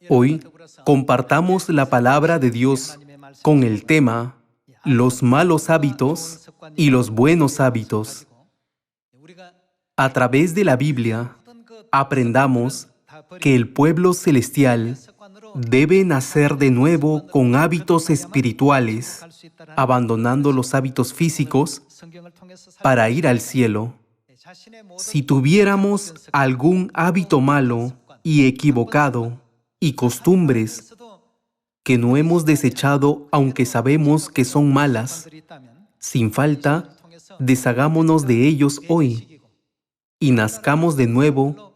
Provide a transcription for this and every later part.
Hoy compartamos la palabra de Dios con el tema los malos hábitos y los buenos hábitos. A través de la Biblia, aprendamos que el pueblo celestial debe nacer de nuevo con hábitos espirituales, abandonando los hábitos físicos para ir al cielo. Si tuviéramos algún hábito malo y equivocado y costumbres que no hemos desechado aunque sabemos que son malas, sin falta, deshagámonos de ellos hoy y nazcamos de nuevo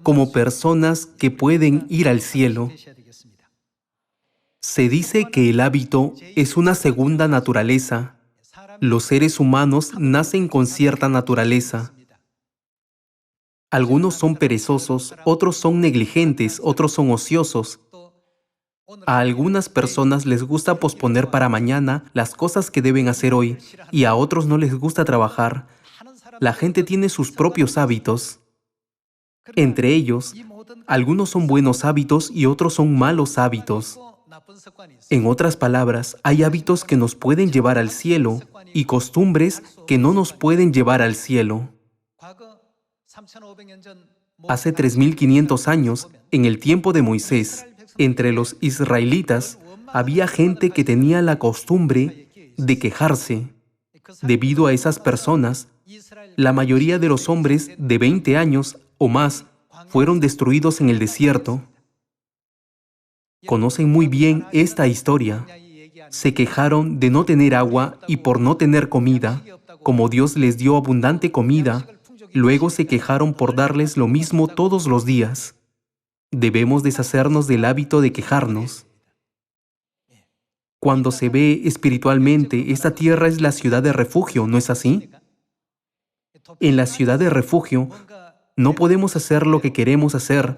como personas que pueden ir al cielo. Se dice que el hábito es una segunda naturaleza. Los seres humanos nacen con cierta naturaleza. Algunos son perezosos, otros son negligentes, otros son ociosos. A algunas personas les gusta posponer para mañana las cosas que deben hacer hoy y a otros no les gusta trabajar. La gente tiene sus propios hábitos. Entre ellos, algunos son buenos hábitos y otros son malos hábitos. En otras palabras, hay hábitos que nos pueden llevar al cielo y costumbres que no nos pueden llevar al cielo. Hace 3500 años, en el tiempo de Moisés, entre los israelitas había gente que tenía la costumbre de quejarse. Debido a esas personas, la mayoría de los hombres de 20 años o más fueron destruidos en el desierto. Conocen muy bien esta historia. Se quejaron de no tener agua y por no tener comida. Como Dios les dio abundante comida, luego se quejaron por darles lo mismo todos los días. Debemos deshacernos del hábito de quejarnos. Cuando se ve espiritualmente, esta tierra es la ciudad de refugio, ¿no es así? En la ciudad de refugio, no podemos hacer lo que queremos hacer,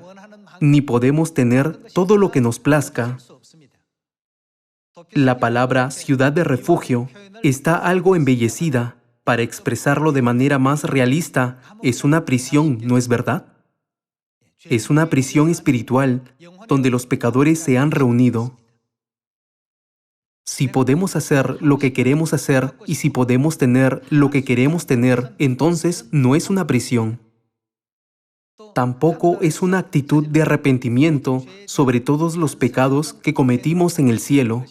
ni podemos tener todo lo que nos plazca. La palabra ciudad de refugio está algo embellecida. Para expresarlo de manera más realista, es una prisión, ¿no es verdad? Es una prisión espiritual donde los pecadores se han reunido. Si podemos hacer lo que queremos hacer y si podemos tener lo que queremos tener, entonces no es una prisión. Tampoco es una actitud de arrepentimiento sobre todos los pecados que cometimos en el cielo.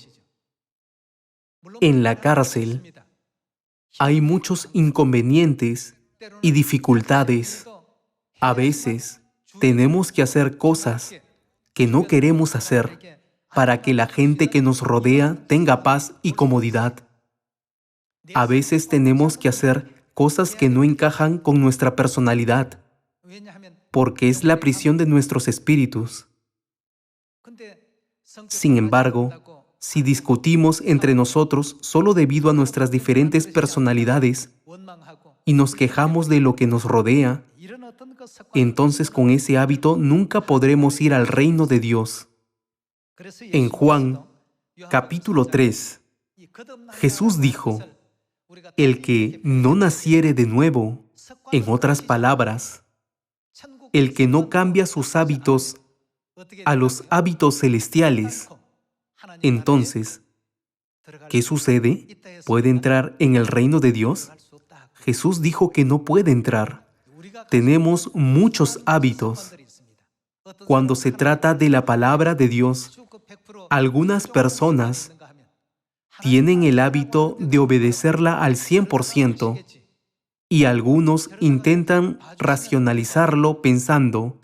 En la cárcel hay muchos inconvenientes y dificultades. A veces tenemos que hacer cosas que no queremos hacer para que la gente que nos rodea tenga paz y comodidad. A veces tenemos que hacer cosas que no encajan con nuestra personalidad, porque es la prisión de nuestros espíritus. Sin embargo, si discutimos entre nosotros solo debido a nuestras diferentes personalidades y nos quejamos de lo que nos rodea, entonces con ese hábito nunca podremos ir al reino de Dios. En Juan, capítulo 3, Jesús dijo, el que no naciere de nuevo, en otras palabras, el que no cambia sus hábitos a los hábitos celestiales, entonces, ¿qué sucede? ¿Puede entrar en el reino de Dios? Jesús dijo que no puede entrar. Tenemos muchos hábitos. Cuando se trata de la palabra de Dios, algunas personas tienen el hábito de obedecerla al 100% y algunos intentan racionalizarlo pensando,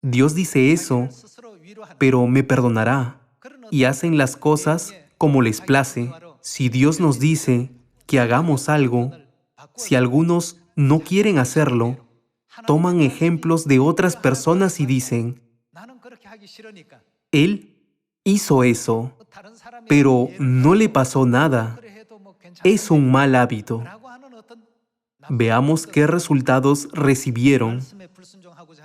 Dios dice eso, pero me perdonará, y hacen las cosas como les place. Si Dios nos dice que hagamos algo, si algunos no quieren hacerlo, toman ejemplos de otras personas y dicen, Él hizo eso, pero no le pasó nada. Es un mal hábito. Veamos qué resultados recibieron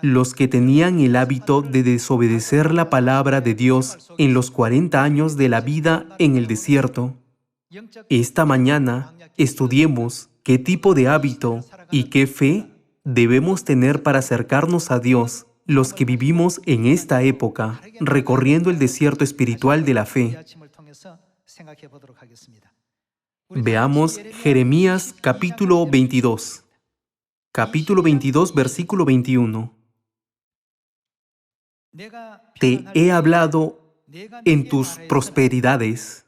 los que tenían el hábito de desobedecer la palabra de Dios en los 40 años de la vida en el desierto. Esta mañana estudiemos qué tipo de hábito y qué fe debemos tener para acercarnos a Dios los que vivimos en esta época, recorriendo el desierto espiritual de la fe. Veamos Jeremías capítulo 22. Capítulo 22, versículo 21. Te he hablado en tus prosperidades,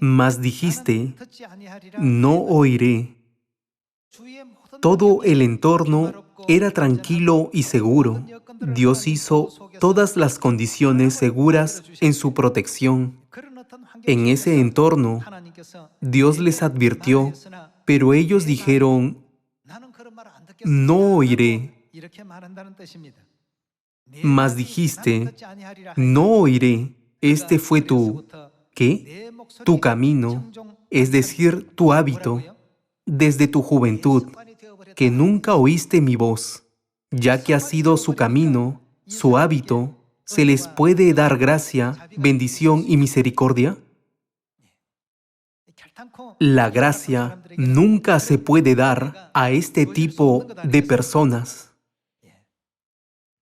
mas dijiste, no oiré. Todo el entorno era tranquilo y seguro. Dios hizo todas las condiciones seguras en su protección. En ese entorno, Dios les advirtió, pero ellos dijeron, no oiré. Mas dijiste, no oiré. Este fue ¿qué? Tu camino, es decir, tu hábito, desde tu juventud, que nunca oíste mi voz. Ya que ha sido su camino, su hábito, ¿se les puede dar gracia, bendición y misericordia? La gracia nunca se puede dar a este tipo de personas.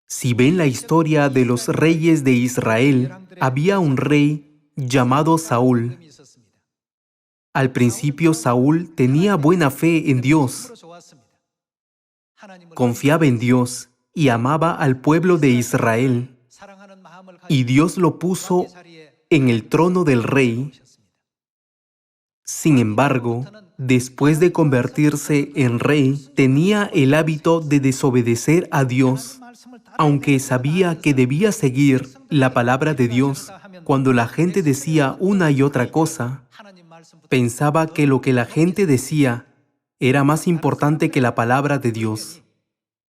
Si ven la historia de los reyes de Israel, había un rey llamado Saúl. Al principio Saúl tenía buena fe en Dios, confiaba en Dios y amaba al pueblo de Israel, y Dios lo puso en el trono del rey. Sin embargo, después de convertirse en rey, tenía el hábito de desobedecer a Dios, aunque sabía que debía seguir la palabra de Dios. Cuando la gente decía una y otra cosa, pensaba que lo que la gente decía era más importante que la palabra de Dios.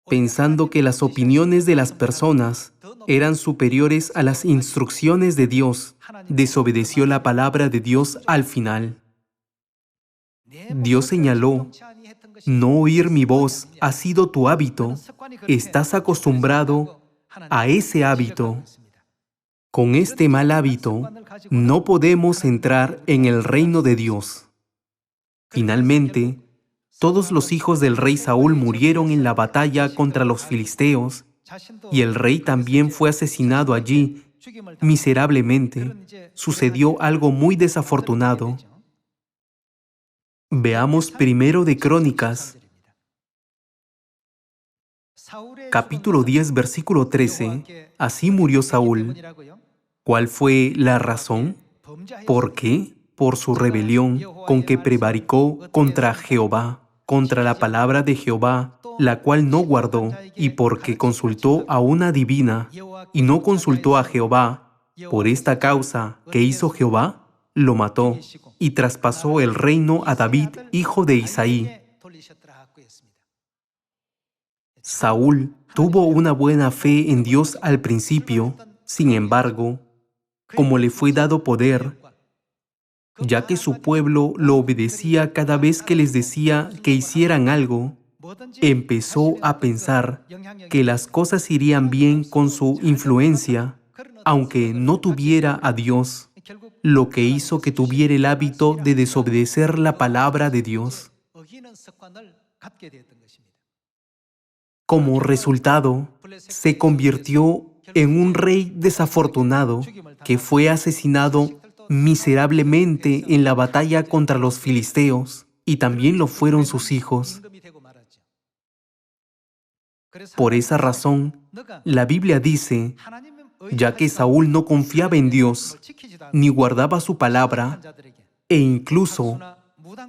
Pensando que las opiniones de las personas eran superiores a las instrucciones de Dios, desobedeció la palabra de Dios al final. Dios señaló, no oír mi voz ha sido tu hábito, estás acostumbrado a ese hábito. Con este mal hábito, no podemos entrar en el reino de Dios. Finalmente, todos los hijos del rey Saúl murieron en la batalla contra los filisteos, y el rey también fue asesinado allí, miserablemente. Sucedió algo muy desafortunado. Veamos primero de Crónicas, capítulo 10, versículo 13. Así murió Saúl. ¿Cuál fue la razón? ¿Por qué? Por su rebelión con que prevaricó contra Jehová, contra la palabra de Jehová, la cual no guardó, y porque consultó a una adivina y no consultó a Jehová. Por esta causa, ¿qué hizo Jehová? Lo mató y traspasó el reino a David, hijo de Isaí. Saúl tuvo una buena fe en Dios al principio. Sin embargo, como le fue dado poder, ya que su pueblo lo obedecía cada vez que les decía que hicieran algo, empezó a pensar que las cosas irían bien con su influencia, aunque no tuviera a Dios, lo que hizo que tuviera el hábito de desobedecer la palabra de Dios. Como resultado, se convirtió en un rey desafortunado que fue asesinado miserablemente en la batalla contra los filisteos, y también lo fueron sus hijos. Por esa razón, la Biblia dice, ya que Saúl no confiaba en Dios, ni guardaba su palabra, e incluso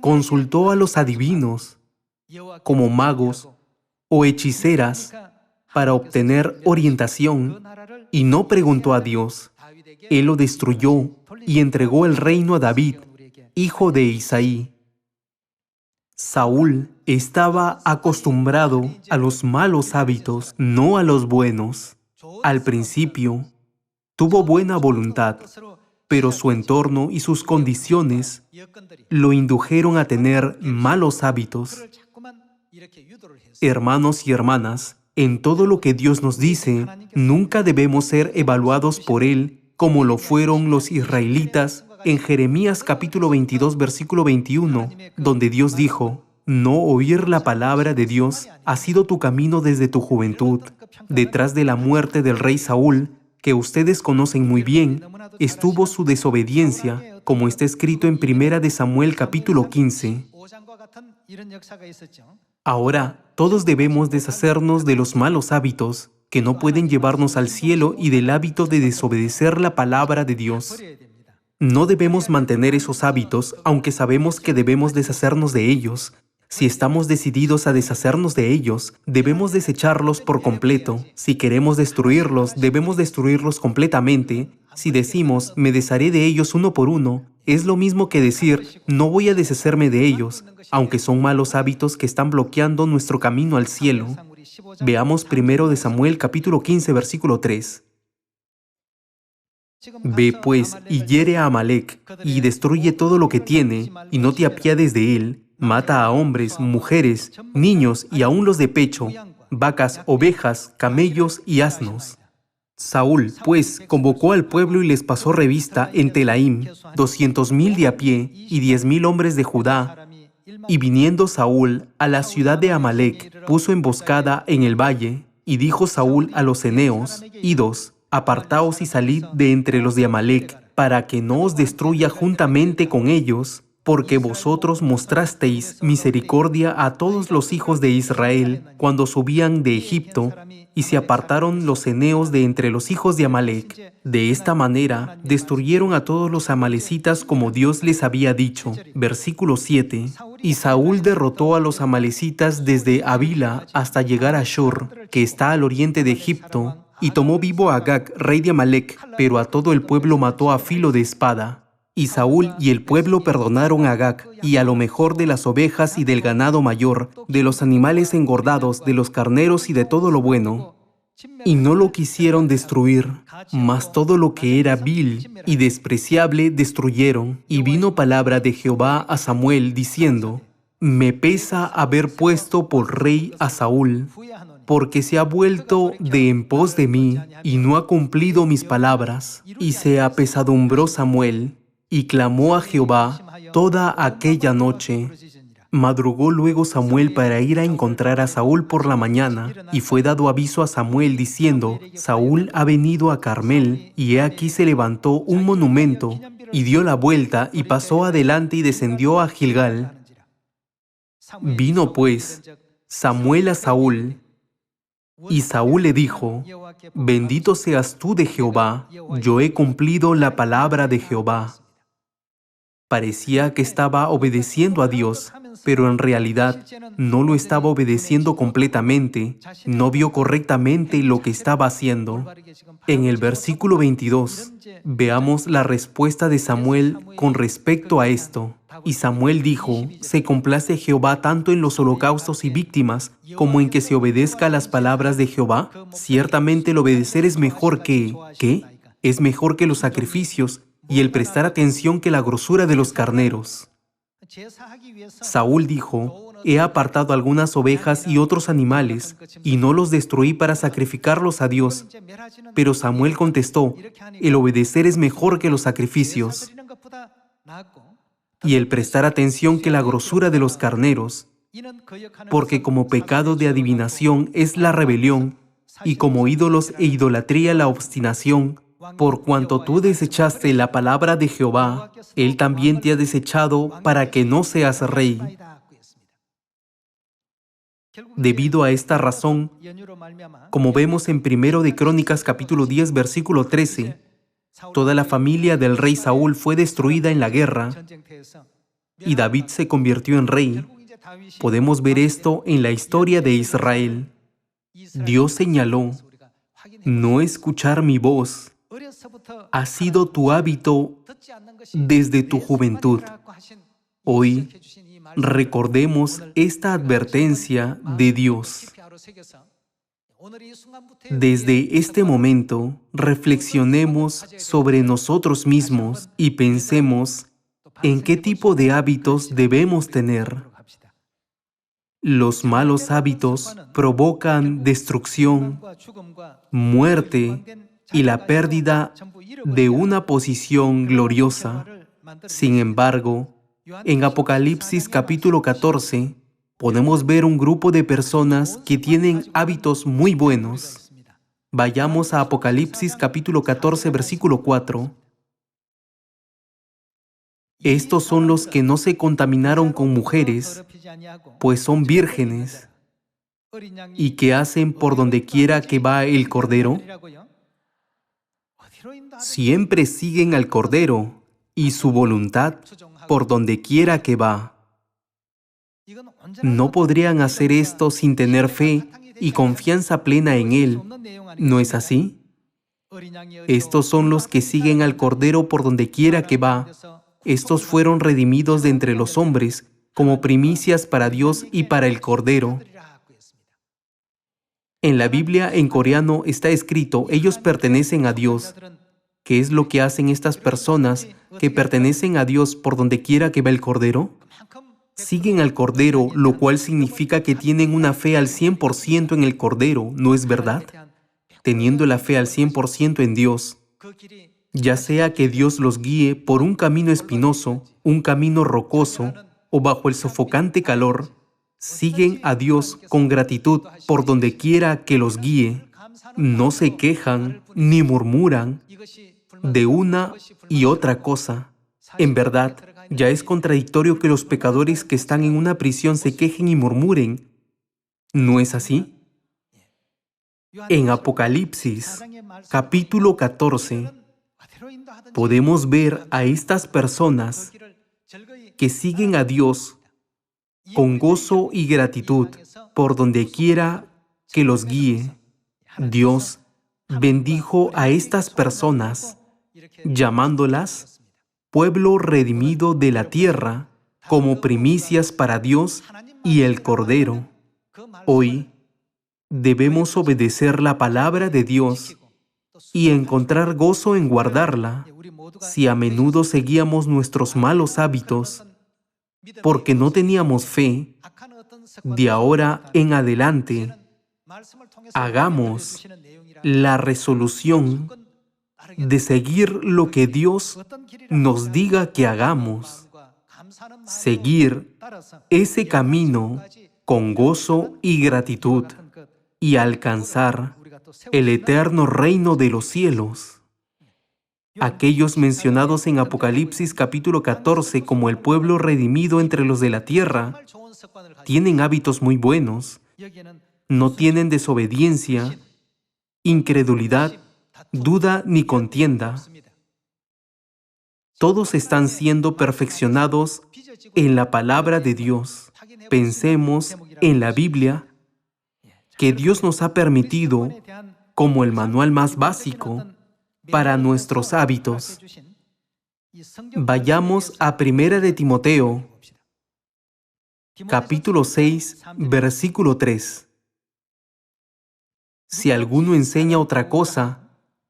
consultó a los adivinos, como magos o hechiceras, para obtener orientación, y no preguntó a Dios. Él lo destruyó y entregó el reino a David, hijo de Isaí. Saúl estaba acostumbrado a los malos hábitos, no a los buenos. Al principio, tuvo buena voluntad, pero su entorno y sus condiciones lo indujeron a tener malos hábitos. Hermanos y hermanas, en todo lo que Dios nos dice, nunca debemos ser evaluados por Él como lo fueron los israelitas en Jeremías capítulo 22, versículo 21, donde Dios dijo, no oír la palabra de Dios ha sido tu camino desde tu juventud. Detrás de la muerte del rey Saúl, que ustedes conocen muy bien, estuvo su desobediencia, como está escrito en 1 Samuel capítulo 15. Ahora, todos debemos deshacernos de los malos hábitos que no pueden llevarnos al cielo y del hábito de desobedecer la palabra de Dios. No debemos mantener esos hábitos, aunque sabemos que debemos deshacernos de ellos. Si estamos decididos a deshacernos de ellos, debemos desecharlos por completo. Si queremos destruirlos, debemos destruirlos completamente. Si decimos, me desharé de ellos uno por uno, es lo mismo que decir, no voy a deshacerme de ellos, aunque son malos hábitos que están bloqueando nuestro camino al cielo. Veamos 1 Samuel capítulo 15, versículo 3. Ve pues y hiere a Amalec, y destruye todo lo que tiene, y no te apiades de él. Mata a hombres, mujeres, niños y aun los de pecho, vacas, ovejas, camellos y asnos. Saúl, pues, convocó al pueblo y les pasó revista en Telaim, 200,000 de a pie y 10,000 hombres de Judá. Y viniendo Saúl a la ciudad de Amalec, puso emboscada en el valle, y dijo Saúl a los eneos, idos, apartaos y salid de entre los de Amalec, para que no os destruya juntamente con ellos, porque vosotros mostrasteis misericordia a todos los hijos de Israel cuando subían de Egipto, y se apartaron los eneos de entre los hijos de Amalec. De esta manera destruyeron a todos los amalecitas como Dios les había dicho. Versículo 7. Y Saúl derrotó a los amalecitas desde Havila hasta llegar a Shur, que está al oriente de Egipto, y tomó vivo a Agag, rey de Amalec, pero a todo el pueblo mató a filo de espada. Y Saúl y el pueblo perdonaron a Agag, y a lo mejor de las ovejas y del ganado mayor, de los animales engordados, de los carneros y de todo lo bueno. Y no lo quisieron destruir, mas todo lo que era vil y despreciable destruyeron. Y vino palabra de Jehová a Samuel, diciendo, me pesa haber puesto por rey a Saúl, porque se ha vuelto de en pos de mí, y no ha cumplido mis palabras. Y se apesadumbró Samuel, y clamó a Jehová toda aquella noche. Madrugó luego Samuel para ir a encontrar a Saúl por la mañana, y fue dado aviso a Samuel diciendo, Saúl ha venido a Carmel, y he aquí se levantó un monumento, y dio la vuelta, y pasó adelante y descendió a Gilgal. Vino pues Samuel a Saúl, y Saúl le dijo, bendito seas tú de Jehová, yo he cumplido la palabra de Jehová. Parecía que estaba obedeciendo a Dios, pero en realidad no lo estaba obedeciendo completamente, no vio correctamente lo que estaba haciendo. En el versículo 22, veamos la respuesta de Samuel con respecto a esto. Y Samuel dijo, ¿se complace Jehová tanto en los holocaustos y víctimas como en que se obedezca a las palabras de Jehová? Ciertamente el obedecer es mejor que... ¿Qué? Es mejor que los sacrificios y el prestar atención que la grosura de los carneros. Saúl dijo, he apartado algunas ovejas y otros animales, y no los destruí para sacrificarlos a Dios. Pero Samuel contestó, el obedecer es mejor que los sacrificios, y el prestar atención que la grosura de los carneros, porque como pecado de adivinación es la rebelión, y como ídolos e idolatría la obstinación. Por cuanto tú desechaste la palabra de Jehová, Él también te ha desechado para que no seas rey. Debido a esta razón, como vemos en 1 de Crónicas capítulo 10 versículo 13, toda la familia del rey Saúl fue destruida en la guerra y David se convirtió en rey. Podemos ver esto en la historia de Israel. Dios señaló, no escuchar mi voz ha sido tu hábito desde tu juventud. Hoy recordemos esta advertencia de Dios. Desde este momento, reflexionemos sobre nosotros mismos y pensemos en qué tipo de hábitos debemos tener. Los malos hábitos provocan destrucción, muerte y la pérdida de una posición gloriosa. Sin embargo, en Apocalipsis capítulo 14, podemos ver un grupo de personas que tienen hábitos muy buenos. Vayamos a Apocalipsis capítulo 14, versículo 4. Estos son los que no se contaminaron con mujeres, pues son vírgenes, y que hacen por donde quiera que va el Cordero. Siempre siguen al Cordero y su voluntad por donde quiera que va. No podrían hacer esto sin tener fe y confianza plena en Él, ¿no es así? Estos son los que siguen al Cordero por donde quiera que va. Estos fueron redimidos de entre los hombres como primicias para Dios y para el Cordero. En la Biblia, en coreano, está escrito, ellos pertenecen a Dios. ¿Qué es lo que hacen estas personas que pertenecen a Dios por donde quiera que va el Cordero? Siguen al Cordero, lo cual significa que tienen una fe al 100% en el Cordero, ¿no es verdad? Teniendo la fe al 100% en Dios, ya sea que Dios los guíe por un camino espinoso, un camino rocoso o bajo el sofocante calor, siguen a Dios con gratitud por donde quiera que los guíe. No se quejan ni murmuran de una y otra cosa. En verdad, ya es contradictorio que los pecadores que están en una prisión se quejen y murmuren. ¿No es así? En Apocalipsis, capítulo 14, podemos ver a estas personas que siguen a Dios con gozo y gratitud por donde quiera que los guíe. Dios bendijo a estas personas, llamándolas pueblo redimido de la tierra, como primicias para Dios y el Cordero. Hoy debemos obedecer la palabra de Dios y encontrar gozo en guardarla, si a menudo seguíamos nuestros malos hábitos, porque no teníamos fe. De ahora en adelante, hagamos la resolución de seguir lo que Dios nos diga que hagamos, seguir ese camino con gozo y gratitud y alcanzar el eterno reino de los cielos. Aquellos mencionados en Apocalipsis capítulo 14 como el pueblo redimido entre los de la tierra tienen hábitos muy buenos, no tienen desobediencia, incredulidad, duda ni contienda. Todos están siendo perfeccionados en la palabra de Dios. Pensemos en la Biblia que Dios nos ha permitido como el manual más básico para nuestros hábitos. Vayamos a 1 de Timoteo, capítulo 6, versículo 3. Si alguno enseña otra cosa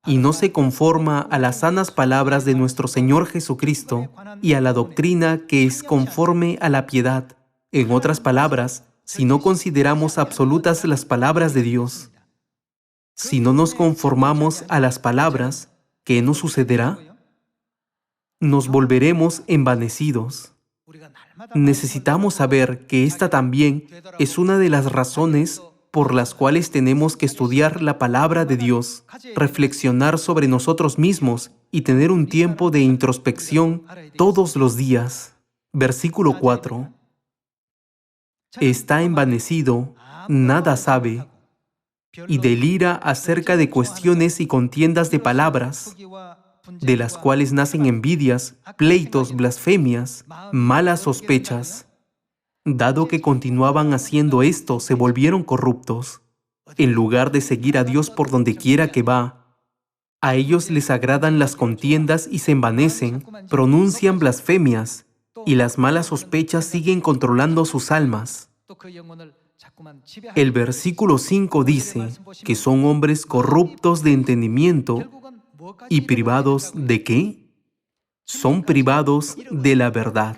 y no se conforma a las sanas palabras de nuestro Señor Jesucristo y a la doctrina que es conforme a la piedad, en otras palabras, si no consideramos absolutas las palabras de Dios, si no nos conformamos a las palabras, ¿qué nos sucederá? Nos volveremos envanecidos. Necesitamos saber que esta también es una de las razones por las cuales tenemos que estudiar la palabra de Dios, reflexionar sobre nosotros mismos y tener un tiempo de introspección todos los días. Versículo 4. Está envanecido, nada sabe, y delira acerca de cuestiones y contiendas de palabras, de las cuales nacen envidias, pleitos, blasfemias, malas sospechas. Dado que continuaban haciendo esto, se volvieron corruptos. En lugar de seguir a Dios por donde quiera que va, a ellos les agradan las contiendas y se envanecen, pronuncian blasfemias, y las malas sospechas siguen controlando sus almas. El versículo 5 dice que son hombres corruptos de entendimiento y privados ¿de qué? Son privados de la verdad.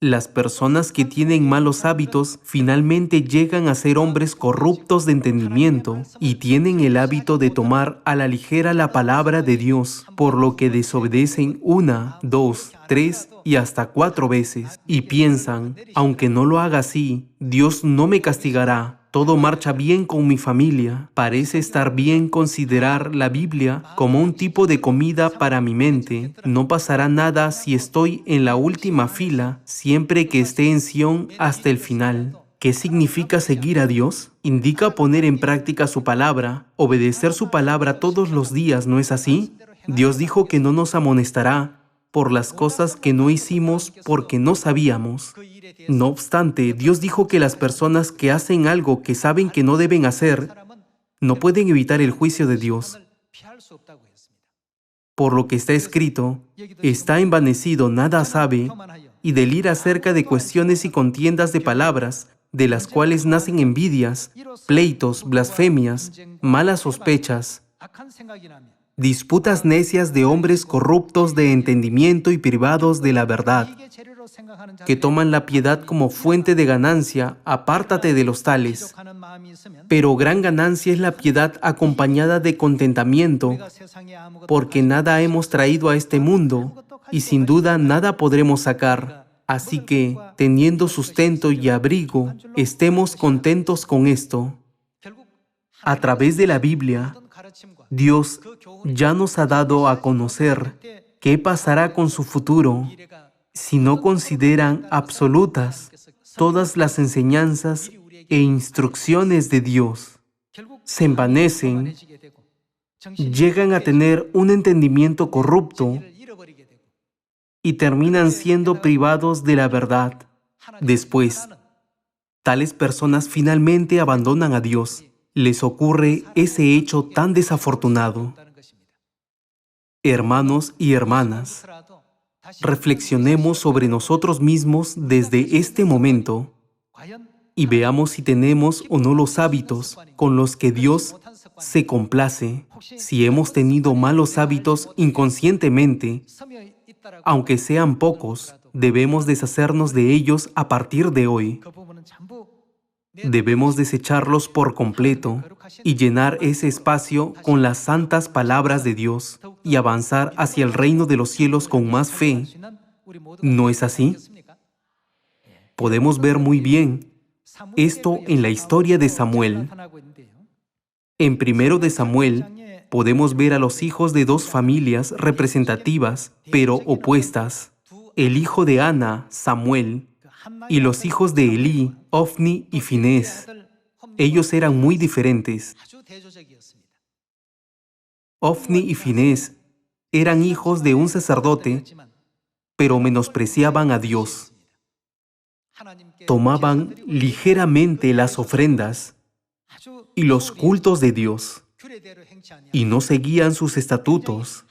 Las personas que tienen malos hábitos finalmente llegan a ser hombres corruptos de entendimiento y tienen el hábito de tomar a la ligera la palabra de Dios, por lo que desobedecen 1, 2, 3 y hasta 4 veces y piensan, aunque no lo haga así, Dios no me castigará. Todo marcha bien con mi familia. Parece estar bien considerar la Biblia como un tipo de comida para mi mente. No pasará nada si estoy en la última fila, siempre que esté en Sión hasta el final. ¿Qué significa seguir a Dios? Indica poner en práctica su palabra, obedecer su palabra todos los días, ¿no es así? Dios dijo que no nos amonestará por las cosas que no hicimos porque no sabíamos. No obstante, Dios dijo que las personas que hacen algo que saben que no deben hacer, no pueden evitar el juicio de Dios. Por lo que está escrito, está envanecido, nada sabe, y delira acerca de cuestiones y contiendas de palabras, de las cuales nacen envidias, pleitos, blasfemias, malas sospechas, disputas necias de hombres corruptos de entendimiento y privados de la verdad, que toman la piedad como fuente de ganancia. Apártate de los tales. Pero gran ganancia es la piedad acompañada de contentamiento, porque nada hemos traído a este mundo, y sin duda nada podremos sacar. Así que, teniendo sustento y abrigo, estemos contentos con esto. A través de la Biblia, Dios ya nos ha dado a conocer qué pasará con su futuro si no consideran absolutas todas las enseñanzas e instrucciones de Dios. Se envanecen, llegan a tener un entendimiento corrupto y terminan siendo privados de la verdad. Después, tales personas finalmente abandonan a Dios. Les ocurre ese hecho tan desafortunado. Hermanos y hermanas, reflexionemos sobre nosotros mismos desde este momento y veamos si tenemos o no los hábitos con los que Dios se complace. Si hemos tenido malos hábitos inconscientemente, aunque sean pocos, debemos deshacernos de ellos a partir de hoy. Debemos desecharlos por completo y llenar ese espacio con las santas palabras de Dios y avanzar hacia el reino de los cielos con más fe. ¿No es así? Podemos ver muy bien esto en la historia de Samuel. En 1 de Samuel podemos ver a los hijos de dos familias representativas, pero opuestas. El hijo de Ana, Samuel, y los hijos de Elí, Ofni y Finés. Ellos eran muy diferentes. Ofni y Finés eran hijos de un sacerdote, pero menospreciaban a Dios. Tomaban ligeramente las ofrendas y los cultos de Dios, y no seguían sus estatutos,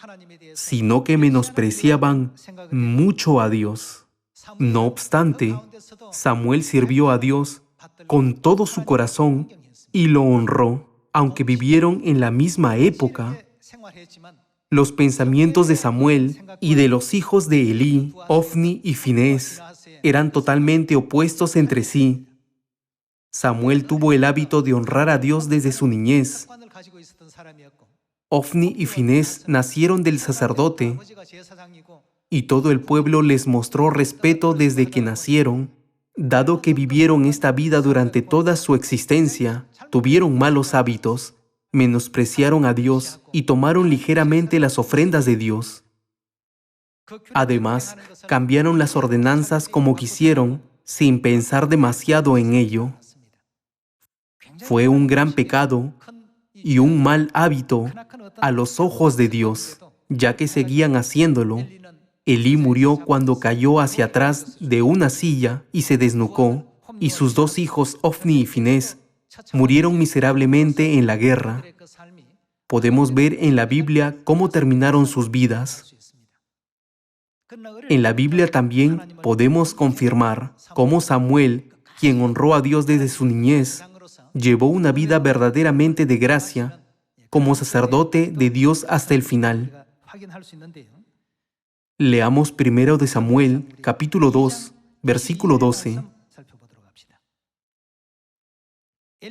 sino que menospreciaban mucho a Dios. No obstante, Samuel sirvió a Dios con todo su corazón y lo honró, aunque vivieron en la misma época. Los pensamientos de Samuel y de los hijos de Elí, Ofni y Finés, eran totalmente opuestos entre sí. Samuel tuvo el hábito de honrar a Dios desde su niñez. Ofni y Finés nacieron del sacerdote, y todo el pueblo les mostró respeto desde que nacieron. Dado que vivieron esta vida durante toda su existencia, tuvieron malos hábitos, menospreciaron a Dios y tomaron ligeramente las ofrendas de Dios. Además, cambiaron las ordenanzas como quisieron, sin pensar demasiado en ello. Fue un gran pecado y un mal hábito a los ojos de Dios, ya que seguían haciéndolo. Elí murió cuando cayó hacia atrás de una silla y se desnucó, y sus dos hijos, Ofni y Finés, murieron miserablemente en la guerra. Podemos ver en la Biblia cómo terminaron sus vidas. En la Biblia también podemos confirmar cómo Samuel, quien honró a Dios desde su niñez, llevó una vida verdaderamente de gracia, como sacerdote de Dios hasta el final. Leamos 1 de Samuel, capítulo 2, versículo 12.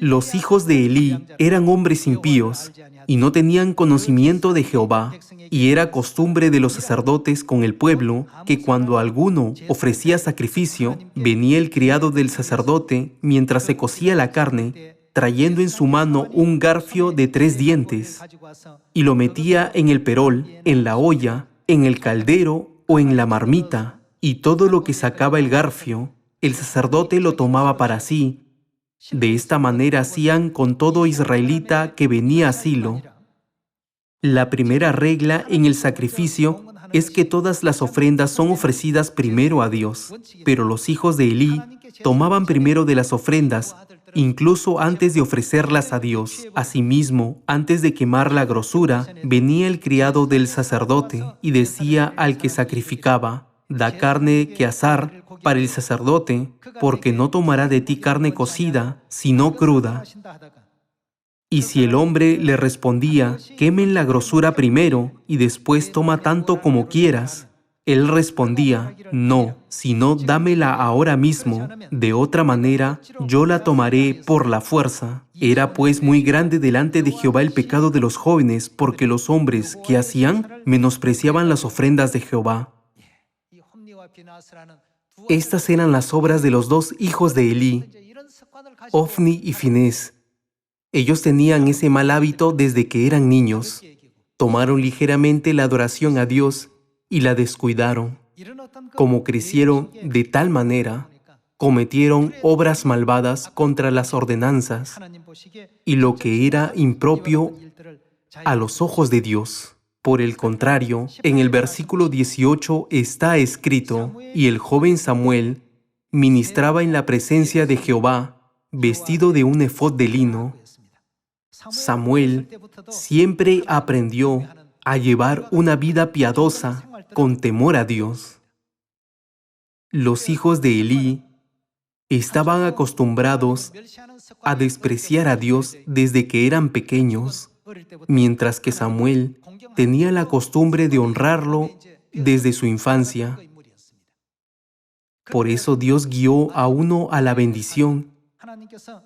Los hijos de Elí eran hombres impíos y no tenían conocimiento de Jehová, y era costumbre de los sacerdotes con el pueblo que cuando alguno ofrecía sacrificio, venía el criado del sacerdote mientras se cocía la carne, trayendo en su mano un garfio de 3 dientes, y lo metía en el perol, en la olla, en el caldero o en la marmita, y todo lo que sacaba el garfio, el sacerdote lo tomaba para sí. De esta manera hacían con todo israelita que venía a Silo. La primera regla en el sacrificio es que todas las ofrendas son ofrecidas primero a Dios, pero los hijos de Elí tomaban primero de las ofrendas, incluso antes de ofrecerlas a Dios. Asimismo, antes de quemar la grosura, venía el criado del sacerdote y decía al que sacrificaba: da carne que asar para el sacerdote, porque no tomará de ti carne cocida, sino cruda. Y si el hombre le respondía: quemen la grosura primero y después toma tanto como quieras, él respondía: no, sino dámela ahora mismo, de otra manera yo la tomaré por la fuerza. Era pues muy grande delante de Jehová el pecado de los jóvenes, porque los hombres, ¿qué hacían? Menospreciaban las ofrendas de Jehová. Estas eran las obras de los 2 hijos de Elí, Ofni y Finés. Ellos tenían ese mal hábito desde que eran niños. Tomaron ligeramente la adoración a Dios y la descuidaron. Como crecieron de tal manera, cometieron obras malvadas contra las ordenanzas y lo que era impropio a los ojos de Dios. Por el contrario, en el versículo 18 está escrito: y el joven Samuel ministraba en la presencia de Jehová, vestido de un efod de lino. Samuel siempre aprendió a llevar una vida piadosa con temor a Dios. Los hijos de Elí estaban acostumbrados a despreciar a Dios desde que eran pequeños, mientras que Samuel tenía la costumbre de honrarlo desde su infancia. Por eso Dios guió a uno a la bendición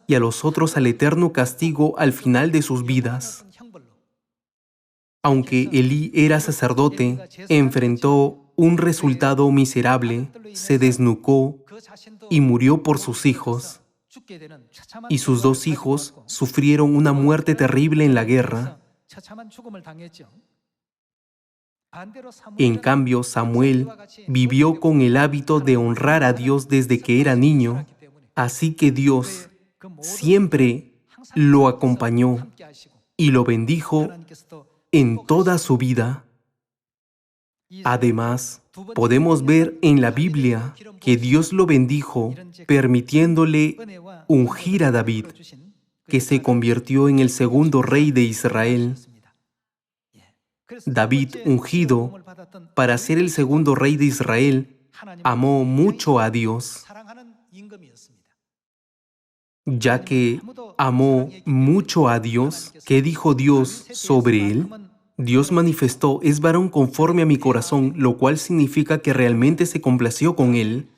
y a los otros al eterno castigo al final de sus vidas. Aunque Elí era sacerdote, enfrentó un resultado miserable, se desnucó y murió por sus hijos. Y sus 2 hijos sufrieron una muerte terrible en la guerra. En cambio, Samuel vivió con el hábito de honrar a Dios desde que era niño, así que Dios siempre lo acompañó y lo bendijo en toda su vida. Además, podemos ver en la Biblia que Dios lo bendijo permitiéndole ungir a David, que se convirtió en el segundo rey de Israel. David, ungido para ser el segundo rey de Israel, amó mucho a Dios. Ya que amó mucho a Dios, ¿qué dijo Dios sobre él? Dios manifestó: es varón conforme a mi corazón, lo cual significa que realmente se complació con él.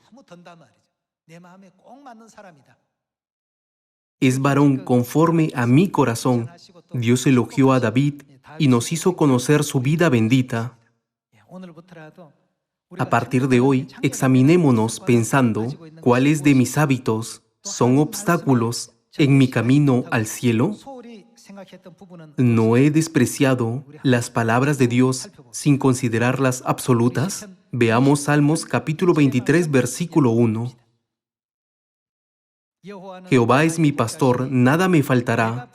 Es varón conforme a mi corazón. Dios elogió a David y nos hizo conocer su vida bendita. A partir de hoy, examinémonos pensando: ¿cuáles de mis hábitos son obstáculos en mi camino al cielo? ¿No he despreciado las palabras de Dios sin considerarlas absolutas? Veamos Salmos capítulo 23, versículo 1. Jehová es mi pastor, nada me faltará.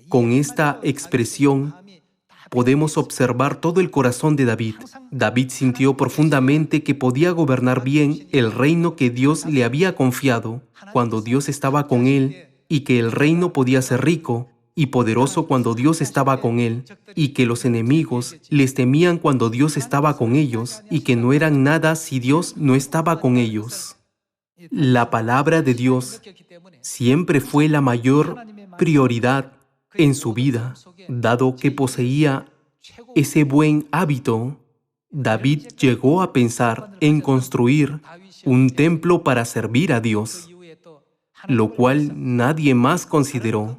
Con esta expresión podemos observar todo el corazón de David. David sintió profundamente que podía gobernar bien el reino que Dios le había confiado cuando Dios estaba con él, y que el reino podía ser rico y poderoso cuando Dios estaba con él, y que los enemigos les temían cuando Dios estaba con ellos, y que no eran nada si Dios no estaba con ellos. La palabra de Dios siempre fue la mayor prioridad en su vida, dado que poseía ese buen hábito David llegó a pensar en construir un templo para servir a Dios, lo cual nadie más consideró.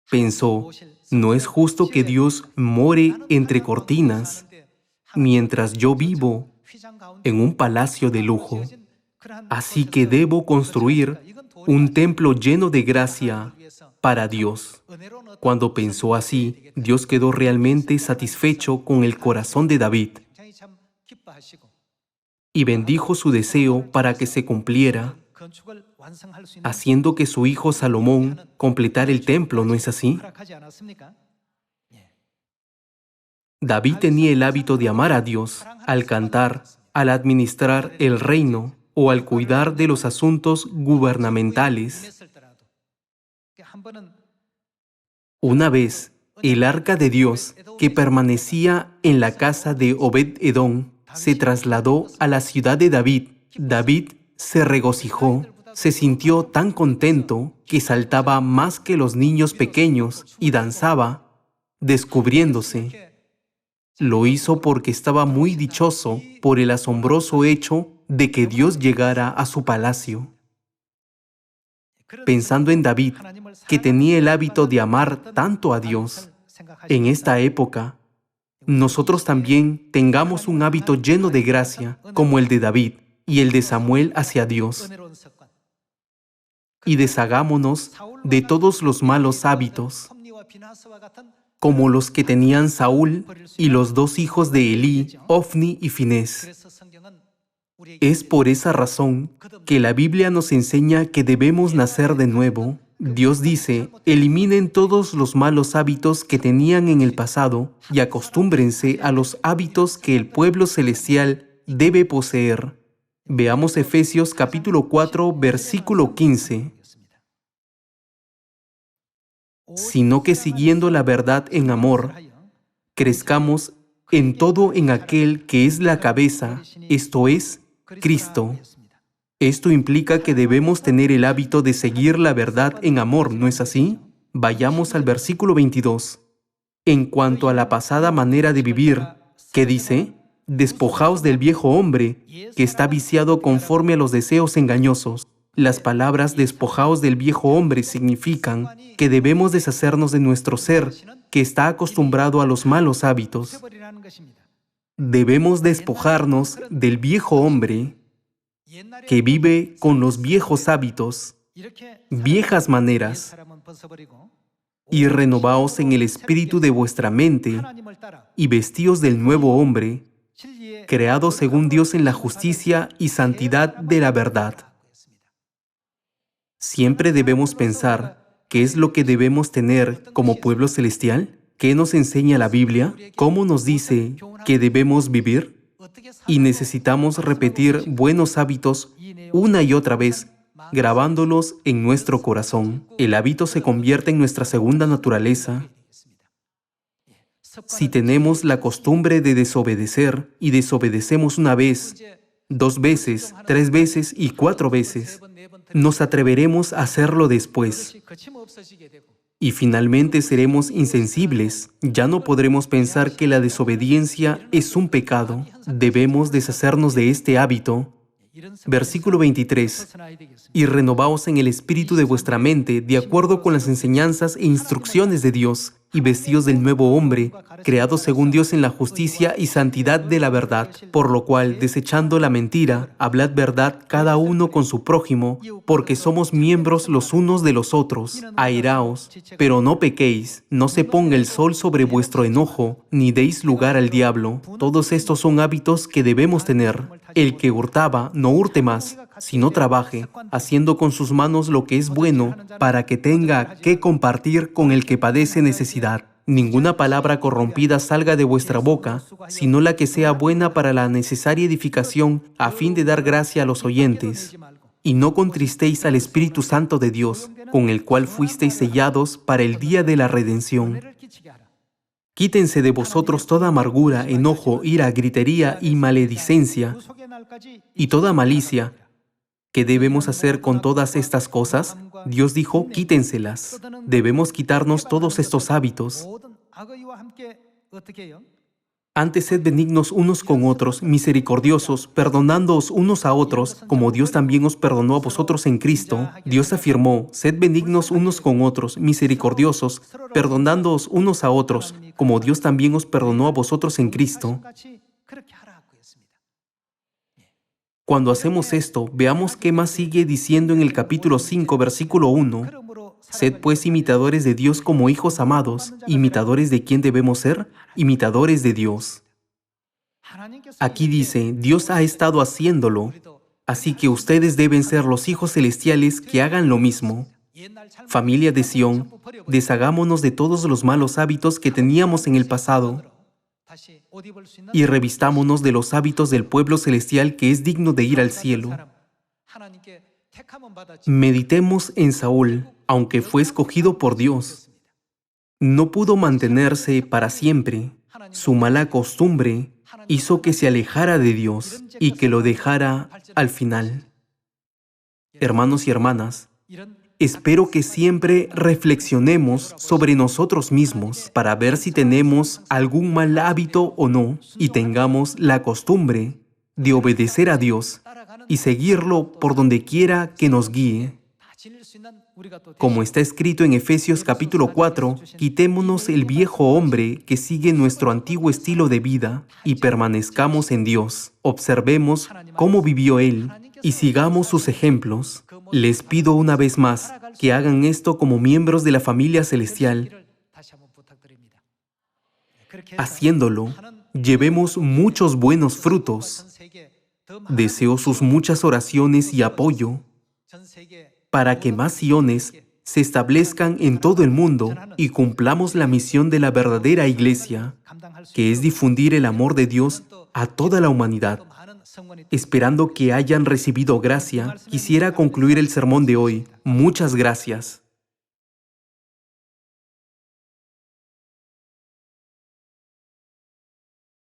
Pensó, no es justo que Dios more entre cortinas mientras yo vivo en un palacio de lujo. Así que debo construir un templo lleno de gracia para Dios. Cuando pensó así, Dios quedó realmente satisfecho con el corazón de David y bendijo su deseo para que se cumpliera, haciendo que su hijo Salomón completara el templo, ¿no es así? David tenía el hábito de amar a Dios al cantar, al administrar el reino o al cuidar de los asuntos gubernamentales. Una vez, el arca de Dios, que permanecía en la casa de Obed-Edom, se trasladó a la ciudad de David. David se regocijó, se sintió tan contento que saltaba más que los niños pequeños y danzaba, descubriéndose. Lo hizo porque estaba muy dichoso por el asombroso hecho de que Dios llegara a su palacio. Pensando en David, que tenía el hábito de amar tanto a Dios, en esta época, nosotros también tengamos un hábito lleno de gracia, como el de David y el de Samuel hacia Dios, y deshagámonos de todos los malos hábitos, como los que tenían Saúl y los dos hijos de Elí, Ofni y Finés. Es por esa razón que la Biblia nos enseña que debemos nacer de nuevo. Dios dice, eliminen todos los malos hábitos que tenían en el pasado y acostúmbrense a los hábitos que el pueblo celestial debe poseer. Veamos Efesios capítulo 4, versículo 15. Sino que siguiendo la verdad en amor, crezcamos en todo en aquel que es la cabeza, esto es, Cristo. Esto implica que debemos tener el hábito de seguir la verdad en amor, ¿no es así? Vayamos al versículo 22. En cuanto a la pasada manera de vivir, ¿qué dice? Despojaos del viejo hombre, que está viciado conforme a los deseos engañosos. Las palabras despojaos del viejo hombre significan que debemos deshacernos de nuestro ser, que está acostumbrado a los malos hábitos. Debemos despojarnos del viejo hombre que vive con los viejos hábitos, viejas maneras, y renovaos en el espíritu de vuestra mente, y vestíos del nuevo hombre, creado según Dios en la justicia y santidad de la verdad. Siempre debemos pensar qué es lo que debemos tener como pueblo celestial. ¿Qué nos enseña la Biblia? ¿Cómo nos dice que debemos vivir? Y necesitamos repetir buenos hábitos una y otra vez, grabándolos en nuestro corazón. El hábito se convierte en nuestra segunda naturaleza. Si tenemos la costumbre de desobedecer y desobedecemos una vez, 2 veces, 3 veces y 4 veces, nos atreveremos a hacerlo después. Y finalmente seremos insensibles. Ya no podremos pensar que la desobediencia es un pecado. Debemos deshacernos de este hábito. Versículo 23. Y renovaos en el espíritu de vuestra mente, de acuerdo con las enseñanzas e instrucciones de Dios, y vestíos del nuevo hombre, creado según Dios en la justicia y santidad de la verdad. Por lo cual, desechando la mentira, hablad verdad cada uno con su prójimo, porque somos miembros los unos de los otros. Airaos, pero no pequéis, no se ponga el sol sobre vuestro enojo, ni deis lugar al diablo. Todos estos son hábitos que debemos tener. El que hurtaba, no hurte más, sino trabaje, haciendo con sus manos lo que es bueno, para que tenga que compartir con el que padece necesidad. Ninguna palabra corrompida salga de vuestra boca, sino la que sea buena para la necesaria edificación, a fin de dar gracia a los oyentes. Y no contristéis al Espíritu Santo de Dios, con el cual fuisteis sellados para el día de la redención. Quítense de vosotros toda amargura, enojo, ira, gritería y maledicencia, y toda malicia. ¿Qué debemos hacer con todas estas cosas? Dios dijo, quítenselas. Debemos quitarnos todos estos hábitos. Antes sed benignos unos con otros, misericordiosos, perdonándoos unos a otros, como Dios también os perdonó a vosotros en Cristo. Dios afirmó, sed benignos unos con otros, misericordiosos, perdonándoos unos a otros, como Dios también os perdonó a vosotros en Cristo. Cuando hacemos esto, veamos qué más sigue diciendo en el capítulo 5, versículo 1. Sed pues imitadores de Dios como hijos amados. ¿Imitadores de quién debemos ser? Imitadores de Dios. Aquí dice, Dios ha estado haciéndolo, así que ustedes deben ser los hijos celestiales que hagan lo mismo. Familia de Sión, deshagámonos de todos los malos hábitos que teníamos en el pasado y revistámonos de los hábitos del pueblo celestial que es digno de ir al cielo. Meditemos en Saúl, aunque fue escogido por Dios. No pudo mantenerse para siempre. Su mala costumbre hizo que se alejara de Dios y que lo dejara al final. Hermanos y hermanas, espero que siempre reflexionemos sobre nosotros mismos para ver si tenemos algún mal hábito o no y tengamos la costumbre de obedecer a Dios y seguirlo por donde quiera que nos guíe. Como está escrito en Efesios capítulo 4, quitémonos el viejo hombre que sigue nuestro antiguo estilo de vida y permanezcamos en Dios. Observemos cómo vivió Él y sigamos sus ejemplos. Les pido una vez más que hagan esto como miembros de la familia celestial. Haciéndolo, llevemos muchos buenos frutos. Deseo sus muchas oraciones y apoyo para que más siones se establezcan en todo el mundo y cumplamos la misión de la verdadera iglesia, que es difundir el amor de Dios a toda la humanidad. Esperando que hayan recibido gracia, quisiera concluir el sermón de hoy. Muchas gracias.